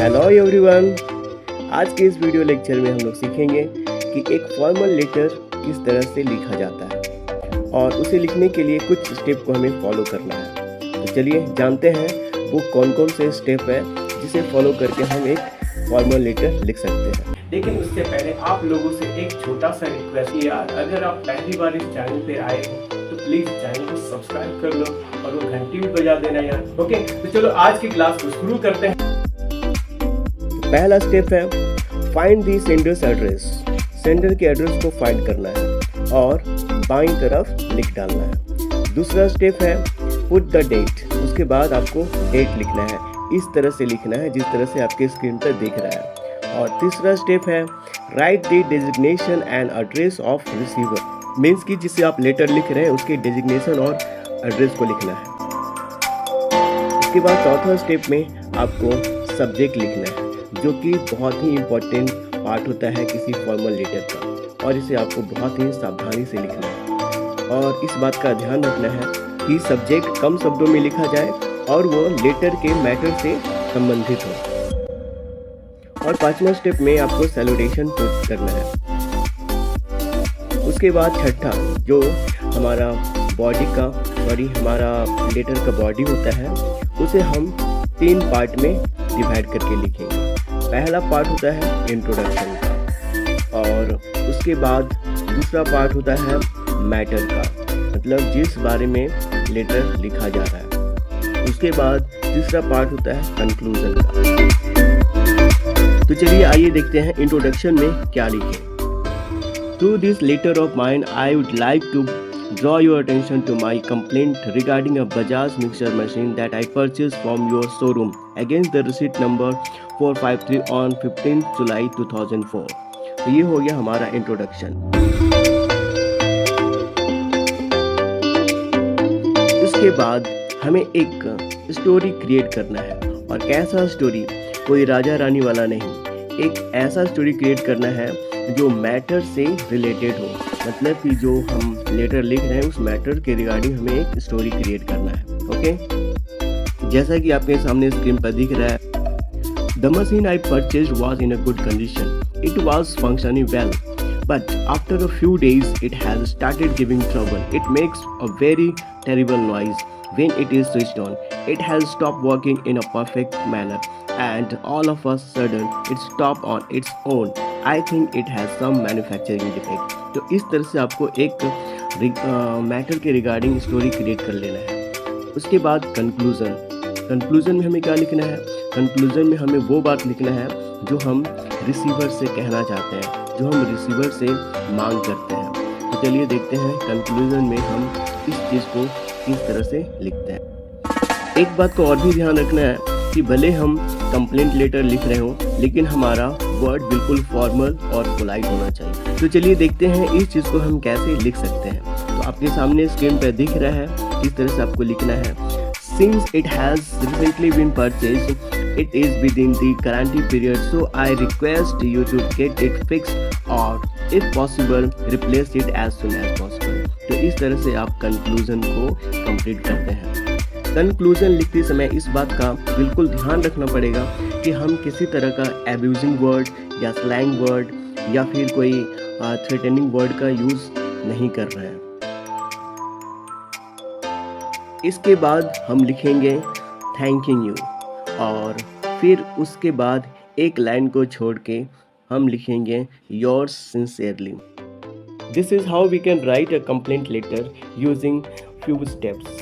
Hello everyone. आज के इस वीडियो लेक्चर में हम लोग सीखेंगे कि एक फॉर्मल लेटर किस तरह से लिखा जाता है और उसे लिखने के लिए कुछ स्टेप को हमें फॉलो करना है। तो चलिए जानते हैं वो कौन कौन से स्टेप है जिसे फॉलो करके हम एक फॉर्मल लेटर लिख सकते हैं। लेकिन उससे पहले आप लोगों से एक छोटा सा रिक्वेस्ट यार, अगर आप पहली बार इस चैनल पे आए हो तो प्लीज चैनल को सब्सक्राइब कर लो और वो घंटी भी बजा देना यार। ओके, तो चलो आज की क्लास को शुरू करते हैं। पहला स्टेप है find the sender's address. Sender के एड्रेस को फाइंड करना है और बाईं तरफ लिख डालना है। दूसरा स्टेप है पुट द डेट। उसके बाद आपको डेट लिखना है, इस तरह से लिखना है जिस तरह से आपके स्क्रीन पर दिख रहा है। और तीसरा स्टेप है right the designation and address of receiver. Means कि जिसे आप लेटर लिख रहे हैं उसके डेजिग्नेशन और एड्रेस को लिखना है। इसके बाद चौथा स्टेप में आपको सब्जेक्ट लिखना है, जो कि बहुत ही इम्पोर्टेंट पार्ट होता है किसी फॉर्मल लेटर का, और इसे आपको बहुत ही सावधानी से लिखना है। और इस बात का ध्यान रखना है कि सब्जेक्ट कम शब्दों में लिखा जाए और वो लेटर के मैटर से संबंधित हो। और पांचवा स्टेप में आपको सैल्यूटेशन पुट करना है। उसके बाद छठा जो हमारा हमारा लेटर का बॉडी होता है उसे हम 3 पार्ट में डिवाइड करके लिखेंगे। पहला पार्ट होता है इंट्रोडक्शन का, और उसके बाद दूसरा पार्ट होता है मैटर का, मतलब जिस बारे में लेटर लिखा जा रहा है। उसके बाद तीसरा पार्ट होता है कंक्लूजन का। तो चलिए आइए देखते हैं इंट्रोडक्शन में क्या लिखें। Through this letter of mine, I would like to draw your attention to my complaint regarding a Bajaj mixer machine that I purchased from your showroom against the receipt number 453 on 15th July 2004। तो ये हो गया हमारा introduction. इसके बाद हमें एक story create करना है, और कैसा स्टोरी? कोई राजा रानी वाला नहीं, एक ऐसा स्टोरी क्रिएट करना है जो मैटर से रिलेटेड हो। मतलब कि जो हम लेटर लिख रहे हैं उस मैटर के रिगार्डिंग हमें एक स्टोरी क्रिएट करना है। ओके, जैसा कि आपके सामने स्क्रीन पर दिख रहा है, The machine I purchased was in a good condition. It was functioning well, but after a few days it has started giving trouble. It makes a very terrible noise when it is switched on. It has stopped working in a perfect manner, and all of a sudden it stopped on its own. I think it has some manufacturing defect. तो इस तरह से आपको एक matter के regarding story create कर लेना है। उसके बाद कंक्लूजन में हमें क्या लिखना है? कंक्लूजन में हमें वो बात लिखना है जो हम रिसीवर से कहना चाहते हैं, जो हम रिसीवर से मांग करते हैं। तो चलिए देखते हैं कंक्लूजन में हम इस चीज़ को किस तरह से लिखते हैं। एक बात को और भी ध्यान रखना है कि भले हम कंप्लेंट लेटर लिख रहे हो, लेकिन हमारा वर्ड बिल्कुल फॉर्मल और पोलाइट होना चाहिए। तो चलिए देखते हैं इस चीज़ को हम कैसे लिख सकते हैं। तो आपके सामने स्क्रीन पर दिख रहा है किस तरह से आपको लिखना है। Since it has recently been purchased, it is within the guarantee period, so I request you to get it fixed or if possible replace it as soon as possible। तो इस तरह से आप कंक्लूजन को कंप्लीट करते हैं। Conclusion लिखते समय इस बात का बिल्कुल ध्यान रखना पड़ेगा कि हम किसी तरह का एब्यूजिंग वर्ड या स्लैंग वर्ड या फिर कोई थ्रेटनिंग वर्ड का यूज़ नहीं कर रहे हैं। इसके बाद हम लिखेंगे थैंकिंग यू, और फिर उसके बाद एक लाइन को छोड़ के हम लिखेंगे yours sincerely. This is how we can write a complaint letter using few steps.